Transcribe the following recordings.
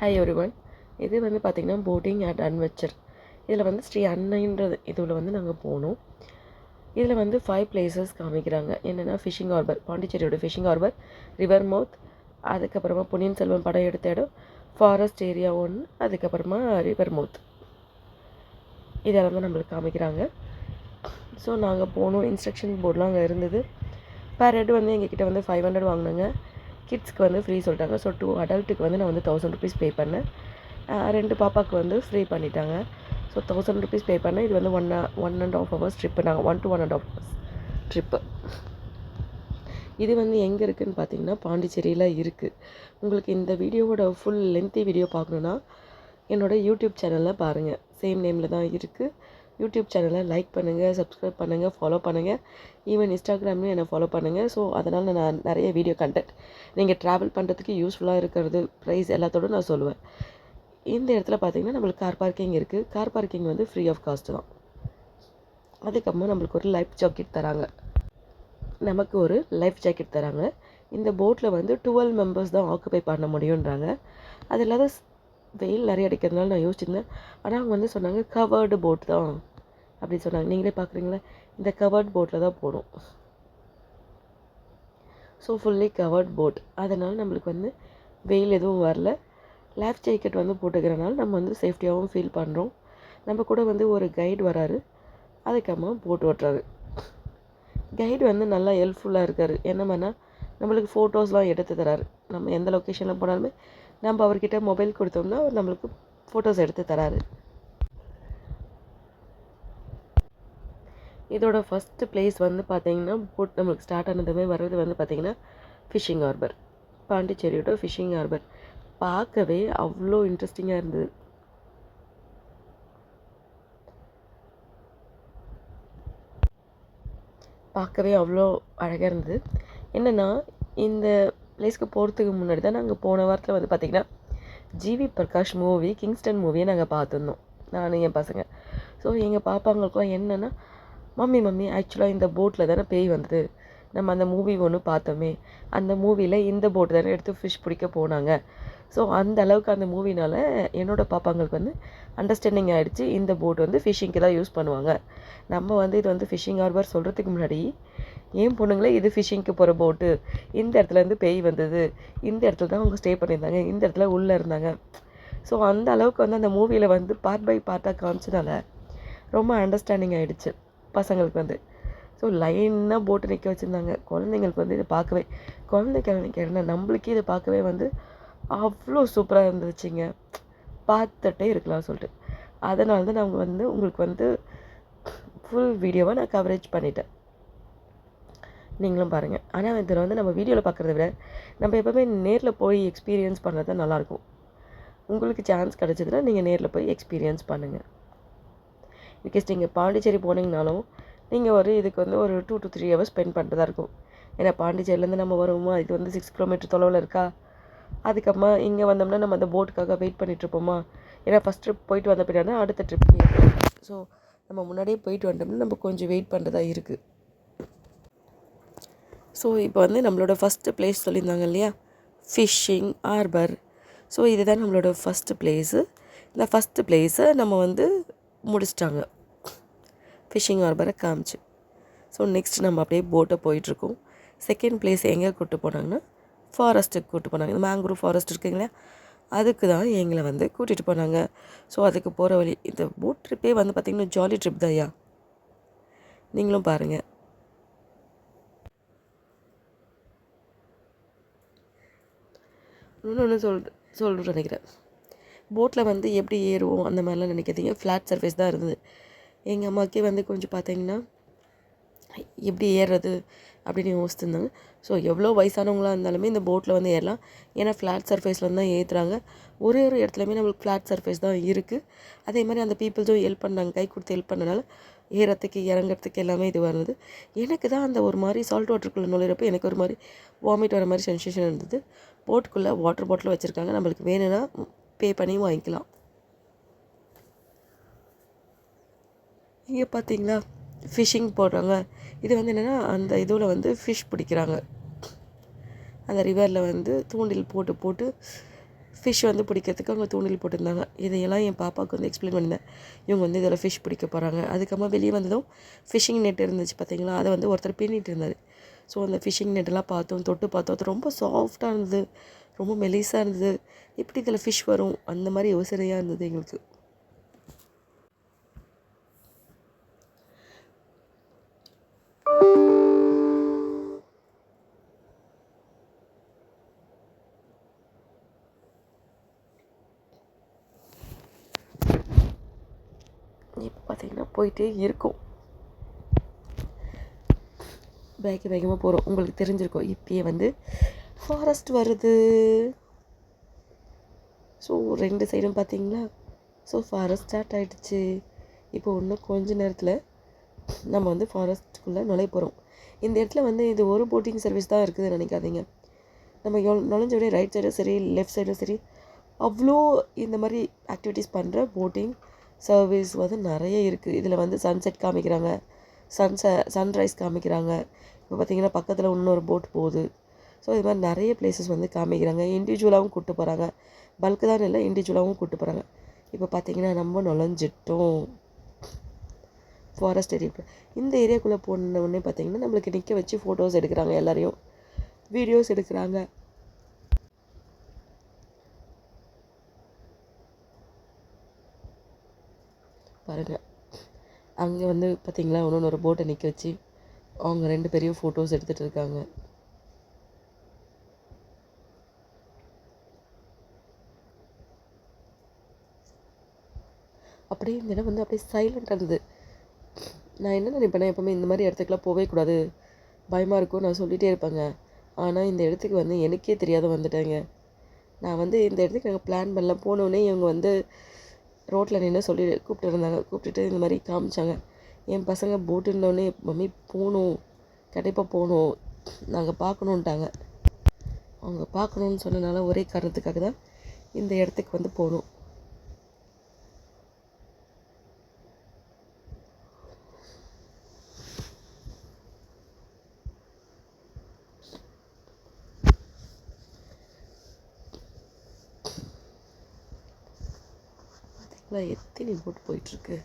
Hi everyone. இது வந்து பார்த்திங்கன்னா போட்டிங் அட் அட்வென்ச்சர். இதில் வந்து ஸ்ரீ அன்னைன்றது இதில் வந்து நாங்கள் போனோம். இதில் வந்து 5 பிளேசஸ் காமிக்கிறாங்க. என்னென்னா ஃபிஷிங் ஹார்பர், பாண்டிச்சேரியோட ஃபிஷிங் ஹார்பர், ரிவர் மவுத், அதுக்கப்புறமா பொன்னியின் செல்வன் படம் எடுத்த இடம், ஃபாரஸ்ட் ஏரியா 1, அதுக்கப்புறமா ரிவர் மவுத். இதெல்லாம் தான் நம்மளுக்கு காமிக்கிறாங்க. ஸோ நாங்கள் போனோம். இன்ஸ்ட்ரக்ஷன் போர்டெலாம் அங்கே இருந்தது. பர் ஹெட் வந்து எங்ககிட்ட வந்து 500 வாங்கினாங்க. கிட்ஸ்க்கு வந்து ஃப்ரீ சொல்லிட்டாங்க. ஸோ 2 அடல்ட்டுக்கு வந்து நான் வந்து 1000 ருபீஸ் பே பண்ணேன். 2 பாப்பாவுக்கு வந்து ஃப்ரீ பண்ணிட்டாங்க. ஸோ 1000 ருபீஸ் பே பண்ணேன். இது வந்து 1.5 hours ட்ரிப்பு. நாங்கள் 1 to 1.5 hours ட்ரிப்பு. இது வந்து எங்கே இருக்குதுன்னு பார்த்தீங்கன்னா பாண்டிச்சேரியில் இருக்குது. உங்களுக்கு இந்த வீடியோவோட ஃபுல் லென்த்தி வீடியோ பார்க்கணுன்னா என்னோடய யூடியூப் சேனலில் பாருங்கள். சேம் நேமில் தான் இருக்குது. யூடியூப் சேனலை லைக் பண்ணுங்கள், சப்ஸ்கிரைப் பண்ணுங்கள், ஃபாலோ பண்ணுங்கள். ஈவன் இன்ஸ்டாகிராம்லேயும் என்னை ஃபாலோ பண்ணுங்கள். ஸோ அதனால் நான் நிறைய வீடியோ கண்டென்ட் நீங்கள் ட்ராவல் பண்ணுறதுக்கு யூஸ்ஃபுல்லாக இருக்கிறது, ப்ரைஸ் எல்லாத்தோடு நான் சொல்லுவேன். இந்த இடத்துல பார்த்தீங்கன்னா நம்மளுக்கு கார் பார்க்கிங் இருக்குது. கார் பார்க்கிங் வந்து ஃப்ரீ ஆஃப் காஸ்ட் தான். அதுக்கப்புறமா நம்மளுக்கு ஒரு லைஃப் ஜாக்கெட் தராங்க. இந்த போட்டில் வந்து 12 மெம்பர்ஸ் தான் ஆக்குபை பண்ண முடியுன்றாங்க. அது இல்லாத வெயில் நிறைய அடிக்கிறதுனால நான் யோசிச்சிருந்தேன். ஆனால் அவங்க வந்து சொன்னாங்க கவர்டு போட் தான் அப்படின்னு சொன்னாங்க. நீங்களே பார்க்குறீங்களா, இந்த கவர்ட் போட்டில் தான் போகணும். So fully covert boat. அதனால் நம்மளுக்கு வந்து வெயில் எதுவும் வரல. லைஃப் ஜாக்கெட் வந்து போட்டுக்கிறனால நம்ம வந்து சேஃப்டியாகவும் ஃபீல் பண்ணுறோம். நம்ம கூட வந்து ஒரு கைடு வராரு. அதுக்கப்புறமா போட் ஓட்டுறாரு. கைடு வந்து நல்லா ஹெல்ப்ஃபுல்லாக இருக்கார். என்ன பண்ணால் நம்மளுக்கு ஃபோட்டோஸ்லாம் எடுத்து தராரு. நம்ம எந்த லொக்கேஷனில் போனாலுமே நம்ம அவர்கிட்ட மொபைல் கொடுத்தோம்னா அவர் நம்மளுக்கு ஃபோட்டோஸ் எடுத்து தராரு. இதோட ஃபஸ்ட்டு பிளேஸ் வந்து பார்த்திங்கன்னா போட் நம்மளுக்கு ஸ்டார்ட் ஆனதுமே வர்றது வந்து பார்த்திங்கன்னா ஃபிஷிங் ஹார்பர். பாண்டிச்சேரியோட ஃபிஷிங் ஹார்பர் பார்க்கவே அவ்வளோ இன்ட்ரெஸ்டிங்காக இருந்தது. பார்க்கவே அவ்வளோ அழகாக இருந்தது. என்னென்னா இந்த பிளேஸ்க்கு போகிறதுக்கு முன்னாடி தான் நாங்கள் போன வாரத்தில் வந்து பார்த்திங்கன்னா ஜிவி பிரகாஷ் மூவி கிங்ஸ்டன் மூவியை நாங்கள் பார்த்துருந்தோம், நான் என் பசங்க. ஸோ எங்கள் பாப்பாங்களுக்குலாம் என்னென்னா மம்மி ஆக்சுவலாக இந்த போட்டில் தானே பேய் வந்தது, நம்ம அந்த மூவி ஒன்று பார்த்தோமே, அந்த மூவியில் இந்த போட்டு தானே எடுத்து ஃபிஷ் பிடிக்க போனாங்க. ஸோ அந்த அளவுக்கு அந்த மூவினால் என்னோடய பாப்பாங்களுக்கு வந்து அண்டர்ஸ்டாண்டிங் ஆகிடுச்சு. இந்த போட் வந்து ஃபிஷ்ஷிங்க்கு தான் யூஸ் பண்ணுவாங்க. நம்ம வந்து இது வந்து ஃபிஷிங் ஹார்பர் சொல்கிறதுக்கு முன்னாடி ஏன் பொண்ணுங்களே இது ஃபிஷ்ஷிங்க்கு போகிற போட்டு, இந்த இடத்துலேருந்து பேய் வந்தது, இந்த இடத்துல தான் அவங்க ஸ்டே பண்ணியிருந்தாங்க, இந்த இடத்துல உள்ளே இருந்தாங்க. ஸோ அந்த அளவுக்கு வந்து அந்த மூவியில் வந்து பார்ட் பை பார்ட்டாக காமிச்சனால ரொம்ப அண்டர்ஸ்டாண்டிங் ஆகிடுச்சு பசங்களுக்கு வந்து. ஸோ லைனாக போட்டு நிற்க வச்சுருந்தாங்க. குழந்தைங்களுக்கு வந்து இதை பார்க்கவே, குழந்தைங்களுக்கு என்ன நம்மளுக்கே இதை பார்க்கவே வந்து அவ்வளோ சூப்பராக இருந்துச்சுங்க. பார்த்துட்டே இருக்கலாம் சொல்லிட்டு. அதனால தான் நான் வந்து உங்களுக்கு வந்து ஃபுல் வீடியோவை நான் கவரேஜ் பண்ணிட்டேன். நீங்களும் பாருங்கள். ஆனால் இதில் வந்து நம்ம வீடியோவில் பார்க்குறத விட நம்ம எப்போவுமே நேரில் போய் எக்ஸ்பீரியன்ஸ் பண்ணுறது தான் நல்லாயிருக்கும். உங்களுக்கு சான்ஸ் கிடச்சதுன்னா நீங்கள் நேரில் போய் எக்ஸ்பீரியன்ஸ் பண்ணுங்கள். இன்கேஸ் நீங்கள் பாண்டிச்சேரி போனீங்கனாலும் நீங்கள் இதுக்கு வந்து ஒரு 2 to 3 hours ஸ்பெண்ட் பண்ணுறதா இருக்கும். ஏன்னா பாண்டிச்சேரியிலேருந்து நம்ம வருவோமா, இது வந்து 6 கிலோமீட்டர் தொலைவில் இருக்கா. அதுக்கப்புறமா இங்கே வந்தோம்னா நம்ம அந்த போட்டுக்காக வெயிட் பண்ணிகிட்ருப்போமா. ஏன்னா ஃபஸ்ட் ட்ரிப் போயிட்டு வந்த பின்னாடி அடுத்த ட்ரிப். ஸோ நம்ம முன்னாடியே போயிட்டு வந்துட்டோம்னா நம்ம கொஞ்சம் வெயிட் பண்ணுறதா இருக்குது. ஸோ இப்போ வந்து நம்மளோட ஃபஸ்ட்டு பிளேஸ் சொல்லியிருந்தாங்க இல்லையா, ஃபிஷ்ஷிங் ஹார்பர். ஸோ இதுதான் நம்மளோட ஃபஸ்ட்டு பிளேஸு. இந்த ஃபஸ்ட்டு பிளேஸை நம்ம வந்து முடிச்சிட்டாங்க, ஃபிஷிங் ஹார்பரை காமிச்சு. ஸோ நெக்ஸ்ட் நம்ம அப்படியே போட்டை போயிட்டுருக்கோம். செகண்ட் பிளேஸ் எங்கே கூப்பிட்டு போனாங்கன்னா ஃபாரஸ்ட்டுக்கு கூப்பிட்டு போனாங்க. இந்த மேங்க்ரூவ் ஃபாரஸ்ட் இருக்குங்களா, அதுக்கு தான் எங்களை வந்து கூட்டிகிட்டு போனாங்க. ஸோ அதுக்கு போகிற வழி இந்த போட் ட்ரிப்பே வந்து பார்த்திங்கன்னா ஜாலி ட்ரிப் தான் ஐயா. நீங்களும் பாருங்கள். இன்னொன்று சொல்கிறேன் நினைக்கிறேன். போட்டில் வந்து எப்படி ஏறுவோம் அந்த மாதிரிலாம் நினைக்காதீங்க. ஃப்ளாட் சர்ஃபேஸ் தான் இருந்தது. எங்கள் அம்மாவுக்கே வந்து கொஞ்சம் பார்த்தீங்கன்னா எப்படி ஏறுறது அப்படின்னு யோசிச்சுருந்தாங்க. ஸோ எவ்வளோ வயசானவங்களாக இருந்தாலுமே இந்த போட்டில் வந்து ஏறலாம். ஏன்னா ஃப்ளாட் சர்ஃபேஸில் தான் ஏற்றுறாங்க. ஒரு இடத்துலையுமே நம்மளுக்கு ஃப்ளாட் சர்ஃபேஸ் தான் இருக்குது. அதே மாதிரி அந்த பீப்புள்ஸும் ஹெல்ப் பண்ணாங்க, கை கொடுத்து ஹெல்ப் பண்ணனால ஏறத்துக்கு இறங்கிறதுக்கு எல்லாமே இது வருது. எனக்கு தான் அந்த ஒரு மாதிரி சால்ட் வாட்டருக்குள்ளே நுழையிறப்போ எனக்கு ஒரு மாதிரி வாமிட் வர மாதிரி சென்சேஷன் இருந்தது. போட்டுக்குள்ளே வாட்டர் பாட்டில் வச்சுருக்காங்க, நம்மளுக்கு வேணும்னா பே பண்ணி வாங்கிக்கலாம். இங்கே பார்த்தீங்களா ஃபிஷ்ஷிங் போடுறாங்க. இது வந்து என்னென்னா அந்த இதில் வந்து ஃபிஷ் பிடிக்கிறாங்க. அந்த ரிவரில் வந்து தூண்டில் போட்டு ஃபிஷ் வந்து பிடிக்கிறதுக்கு அவங்க தூண்டில் போட்டிருந்தாங்க. இதையெல்லாம் என் பாப்பாவுக்கு வந்து எக்ஸ்பிளைன் பண்ணியிருந்தேன். இவங்க வந்து இதில் ஃபிஷ் பிடிக்க போகிறாங்க. அதுக்கப்புறமா வெளியே வந்ததும் ஃபிஷ்ஷிங் நெட் இருந்துச்சு பார்த்தீங்களா, அதை வந்து ஒருத்தர் பின்னிட்டு இருந்தார். ஸோ அந்த ஃபிஷ்ஷிங் நெட்டெல்லாம் பார்த்தோம், தொட்டு பார்த்தோம். அது ரொம்ப சாஃப்டாக இருந்தது, ரொம்ப மெலிசாக இருந்தது. எப்படி இதில் ஃபிஷ் வரும் அந்த மாதிரி யோசனையாக இருந்தது எங்களுக்கு. இப்போ பார்த்தீங்கன்னா போயிட்டே இருக்கும், வேகமாக போகிறோம். உங்களுக்கு தெரிஞ்சிருக்கும், இப்பயே வந்து ஃபாரஸ்ட் வருது. ஸோ 2 சைடும் பார்த்தீங்களா, ஸோ ஃபாரஸ்ட் ஸ்டார்ட் ஆகிடுச்சு. இப்போ இன்னும் கொஞ்ச நேரத்தில் நம்ம வந்து ஃபாரஸ்ட்டுக்குள்ளே நுழைய போகிறோம். இந்த இடத்துல வந்து இது ஒரு போட்டிங் சர்வீஸ் தான் இருக்குதுன்னு நினைக்காதீங்க. நம்ம நுழைஞ்ச உடனே ரைட் சைடும் சரி லெஃப்ட் சைடும் சரி அவ்வளோ இந்த மாதிரி ஆக்டிவிட்டீஸ் பண்ணுற போட்டிங் சர்வீஸ் வந்து நிறைய இருக்குது. இதில் வந்து சன்செட் காமிக்கிறாங்க, சன்ரைஸ் காமிக்கிறாங்க. இப்போ பார்த்திங்கன்னா பக்கத்தில் இன்னொரு போட் போகுது. ஸோ இது மாதிரி நிறைய பிளேசஸ் வந்து காமிக்கிறாங்க. இண்டிவிஜுவலாகவும் கூப்பிட்டு போகிறாங்க, பல்க்கு தான் இல்லை, இண்டிவிஜுவலாகவும் கூப்பிட்டு போகிறாங்க. இப்போ பார்த்திங்கன்னா நம்ம நுழைஞ்சிட்டோம் ஃபாரஸ்ட் ஏரியா. இந்த ஏரியாக்குள்ளே போன உடனே பார்த்திங்கன்னா நம்மளுக்கு நிற்க வச்சு ஃபோட்டோஸ் எடுக்கிறாங்க, எல்லாரையும் வீடியோஸ் எடுக்கிறாங்க. பாருங்கள், அங்கே வந்து பார்த்திங்களா இன்னொன்று ஒரு போட்டை நிற்க வச்சு அவங்க 2 பேரையும் ஃபோட்டோஸ் எடுத்துகிட்டு இருக்காங்க. அப்படியே இந்த இடம் வந்து அப்படியே சைலண்டாக இருந்தது. நான் என்ன நினைப்பேன்னா, எப்போவுமே இந்த மாதிரி இடத்துக்குலாம் போகவே கூடாது, பயமாக இருக்கும் நான் சொல்லிகிட்டே இருப்பேங்க. ஆனால் இந்த இடத்துக்கு வந்து எனக்கே தெரியாத வந்துட்டேங்க. நான் வந்து இந்த இடத்துக்கு நாங்கள் பிளான் பண்ணல. போனோடனே இவங்க வந்து ரோட்டில் நின்று சொல்லி கூப்பிட்டுட்டு இந்த மாதிரி காமிச்சாங்க. என் பசங்க போட்டுன்னொடனே மம்மி போகணும், கண்டிப்பாக போகணும், நாங்கள் பார்க்கணுன்ட்டாங்க. அவங்க பார்க்கணுன்னு சொன்னனால ஒரே காரணத்துக்காக தான் இந்த இடத்துக்கு வந்து போகணும். எத்தனை போட்டு போயிட்டுருக்கு.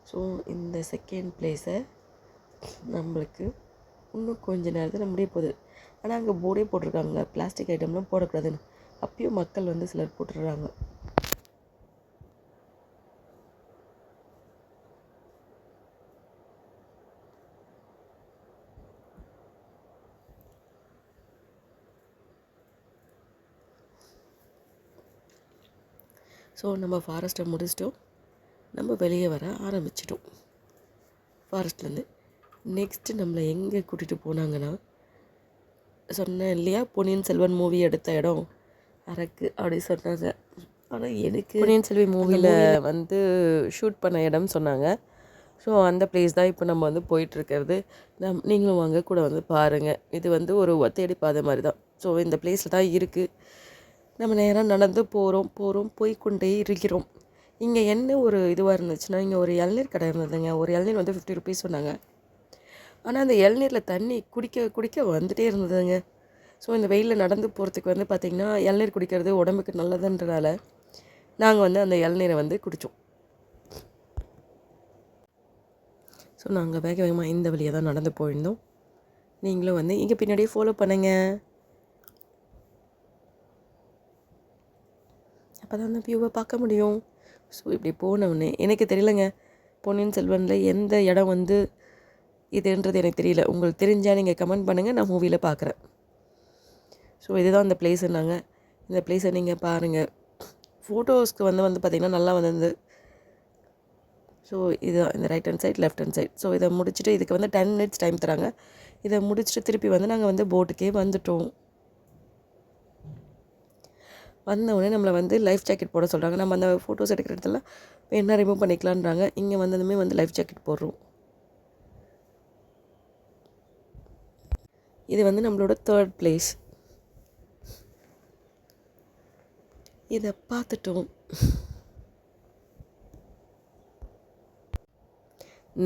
ஸோ இந்த செகண்ட் பிளேஸை நம்மளுக்கு இன்னும் கொஞ்ச நேரத்தில் முடிய போகுது. ஆனால் அங்கே போர்டே போட்டிருக்காங்க, பிளாஸ்டிக் ஐட்டம்லாம் போடக்கூடாதுன்னு. அப்பயும் மக்கள் வந்து சிலர் போட்டுடுறாங்க. ஸோ நம்ம ஃபாரஸ்ட்டை முடிச்சிட்டோம், நம்ம வெளியே வர ஆரம்பிச்சிட்டோம் ஃபாரஸ்ட்லேருந்து. நெக்ஸ்ட்டு நம்மளை எங்கே கூட்டிகிட்டு போனாங்கன்னா, சொன்னேன் இல்லையா பொன்னியின் செல்வன் மூவி எடுத்த இடம் அரக்கு அப்படி சொன்னாங்க. ஆனால் எனக்கு பொன்னியின் செல்வி மூவியில் வந்து ஷூட் பண்ண இடம்னு சொன்னாங்க. ஸோ அந்த பிளேஸ் தான் இப்போ நம்ம வந்து போயிட்டுருக்கிறது. நீங்களும் வாங்க கூட வந்து பாருங்கள். இது வந்து ஒரு ஒத்தையடி பாதை மாதிரி தான். ஸோ இந்த பிளேஸில் தான் இருக்குது. நம்ம நேராக நடந்து போய்கொண்டே இருக்கிறோம். இங்கே என்ன ஒரு இதுவாக இருந்துச்சுன்னா, இங்கே ஒரு இளநீர் கடை இருந்ததுங்க. ஒரு இளநீர் வந்து 50 ருபீஸ் சொன்னாங்க. ஆனால் அந்த இளநீரில் தண்ணி குடிக்க வந்துகிட்டே இருந்ததுங்க. ஸோ இந்த வெயிலில் நடந்து போகிறதுக்கு வந்து பார்த்திங்கன்னா இளநீர் குடிக்கிறது உடம்புக்கு நல்லதுன்றனால நாங்கள் வந்து அந்த இளநீரை வந்து குடித்தோம். ஸோ நாங்கள் வேகமாக இந்த வழியாக தான் நடந்து போயிருந்தோம். நீங்களும் வந்து இங்கே பின்னாடியே ஃபாலோ பண்ணுங்க. அப்போ தான் அந்த வியூவை பார்க்க முடியும். ஸோ இப்படி போனவுடனே எனக்கு தெரியலங்க, பொன்னியின் செல்வனில் எந்த இடம் வந்து இதுன்றது எனக்கு தெரியல. உங்களுக்கு தெரிஞ்சால் நீங்கள் கமெண்ட் பண்ணுங்கள், நான் மூவியில் பார்க்குறேன். ஸோ இதுதான் அந்த பிளேஸுன்னாங்க. இந்த பிளேஸை நீங்கள் பாருங்கள். ஃபோட்டோஸ்க்கு வந்து பார்த்திங்கன்னா நல்லா வந்தது. ஸோ இதுதான் இந்த right hand side left hand side. So இதை முடிச்சுட்டு இதுக்கு வந்து 10 மினிட்ஸ் டைம் தராங்க. இதை முடிச்சுட்டு திருப்பி வந்து நாங்கள் வந்து போட்டுக்கே வந்துட்டோம். வந்தவுடனே நம்மளை வந்து லைஃப் ஜாக்கெட் போட சொல்கிறாங்க. நம்ம அந்த ஃபோட்டோஸ் எடுக்கிற இடத்துல வேணா ரிமூவ் பண்ணிக்கலான்றாங்க. இங்கே வந்ததுமே வந்து லைஃப் ஜாக்கெட் போடுறோம். இது வந்து நம்மளோட 3rd பிளேஸ். இதை பார்த்துட்டோம்.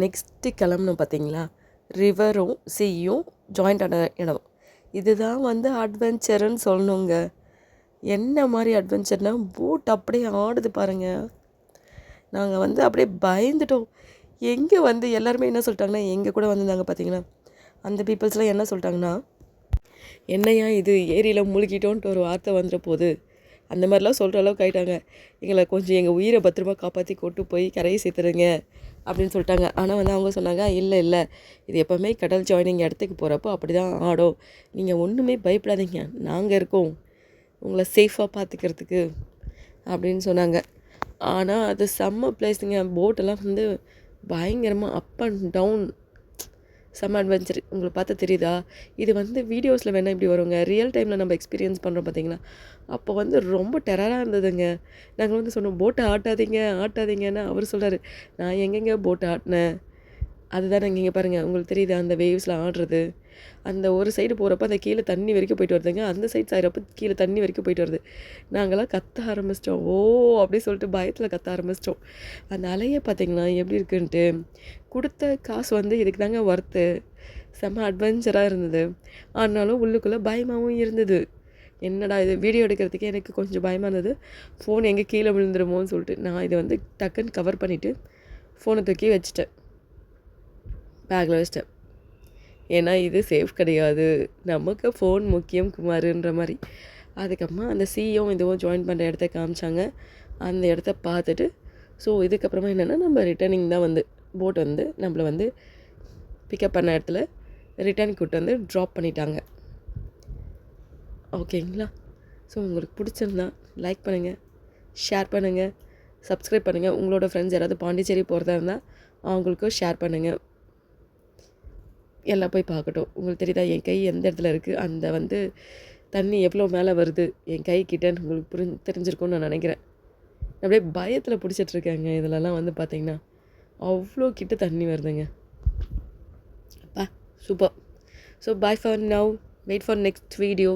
நெக்ஸ்ட்டு கிளம்பணும் பார்த்தீங்களா, ரிவரும் சீயும் ஜாயிண்ட் ஆன இடம். இதுதான் வந்து அட்வென்ச்சருன்னு சொல்லணுங்க. என்ன மாதிரி அட்வென்ச்சர்னால் போட் அப்படியே ஆடுது பாருங்கள். நாங்கள் வந்து அப்படியே பயந்துட்டோம். எங்கே வந்து எல்லாருமே என்ன சொல்லிட்டாங்கன்னா, எங்கள் கூட வந்திருந்தாங்க பார்த்தீங்கன்னா, அந்த பீப்புள்ஸ்லாம் என்ன சொல்லிட்டாங்கன்னா, என்னையா இது ஏரியில் முழுகிட்டோன்ட்டு ஒரு வார்த்தை வந்துட போகுது, அந்த மாதிரிலாம் சொல்கிற அளவுக்கு ஆகிட்டாங்க. எங்களை கொஞ்சம் எங்கள் உயிரை பத்திரமா காப்பாற்றி கொண்டு போய் கரையை சேர்த்துருங்க அப்படின்னு சொல்லிட்டாங்க. ஆனால் வந்து அவங்க சொன்னாங்க, இல்லை இல்லை, இது எப்போவுமே கடல் ஜாயினிங் இடத்துக்கு போகிறப்போ அப்படி தான் ஆடும், நீங்கள் ஒன்றுமே பயப்படாதீங்க, நாங்கள் இருக்கோம் உங்களை சேஃபாக பார்த்துக்கிறதுக்கு அப்படின்னு சொன்னாங்க. ஆனால் அது செம்ம பிளேஸுங்க. போட்டெல்லாம் வந்து பயங்கரமாக அப் அண்ட் டவுன், செம்ம அட்வென்ச்சர். உங்களுக்கு பார்த்தா தெரியுதா? இது வந்து வீடியோஸில் வேணால் இப்படி வருங்க, ரியல் டைமில் நம்ம எக்ஸ்பீரியன்ஸ் பண்ணுறோம் பார்த்தீங்களா, அப்போ வந்து ரொம்ப டெரராக இருந்ததுங்க. நாங்கள் வந்து சொன்னோம், போட்டை ஆட்டாதீங்க ஆட்டாதீங்கன்னு. அவர் சொல்கிறாரு, நான் எங்கெங்க போட்டை ஆட்டினேன், அதுதான் நாங்கள் இங்கே பாருங்கள் உங்களுக்கு தெரியுது அந்த வேவ்ஸில் ஆடுறது. அந்த ஒரு சைடு போகிறப்ப அந்த கீழே தண்ணி வரைக்கும் போயிட்டு வருதுங்க, அந்த சைடு சாயிறப்போ கீழே தண்ணி வரைக்கும் போயிட்டு வருது. நாங்களாம் கத்த ஆரம்பிச்சிட்டோம், ஓ அப்படி சொல்லிட்டு பயத்தில் கத்த ஆரம்பிச்சிட்டோம். அந்த அலையை பார்த்தீங்களா எப்படி இருக்குன்ட்டு. கொடுத்த காசு வந்து இதுக்கு தாங்க ஒர்த்து. செம்ம அட்வென்ச்சராக இருந்தது. ஆனாலும் உள்ளுக்குள்ளே பயமாகவும் இருந்தது. என்னடா இது, வீடியோ எடுக்கிறதுக்கே எனக்கு கொஞ்சம் பயமாக இருந்தது. ஃபோன் எங்கே கீழே விழுந்துருமோன்னு சொல்லிட்டு நான் இதை வந்து டக்குன்னு கவர் பண்ணிவிட்டு ஃபோனை தூக்கி வச்சுட்டேன், பேக்கில் வச்சிட்டேன். ஏன்னா இது சேஃப் கிடையாது, நமக்கு ஃபோன் முக்கியம் குமாருன்ற மாதிரி. அதுக்கப்புறமா அந்த சியும் இதுவும் ஜாயின் பண்ணுற இடத்த காமிச்சாங்க. அந்த இடத்த பார்த்துட்டு ஸோ இதுக்கப்புறமா என்னென்னா நம்ம ரிட்டர்னிங் தான் வந்து போட் வந்து நம்மளை வந்து பிக்கப் பண்ண இடத்துல ரிட்டர்ன் கூட்டு வந்து ட்ராப் பண்ணிட்டாங்க. ஓகேங்களா? ஸோ உங்களுக்கு பிடிச்சிருந்தா லைக் பண்ணுங்கள், ஷேர் பண்ணுங்கள், சப்ஸ்கிரைப் பண்ணுங்கள். உங்களோட ஃப்ரெண்ட்ஸ் யாராவது பாண்டிச்சேரி போகிறதா இருந்தால் அவங்களுக்கும் ஷேர் பண்ணுங்கள், எல்லாம் போய் பார்க்கட்டும். உங்களுக்கு தெரியுதா என் கை எந்த இடத்துல இருக்குது, அந்த வந்து தண்ணி எவ்வளோ மேலே வருது என் கை கிட்டேன்னு உங்களுக்கு தெரிஞ்சிருக்கும்னு நான் நினைக்கிறேன். அப்படியே பயத்தில் பிடிச்சிட்ருக்கேங்க. இதிலலாம் வந்து பார்த்திங்கன்னா அவ்வளோ கிட்ட தண்ணி வருதுங்க. அப்பா super. So bye for now, wait for next video.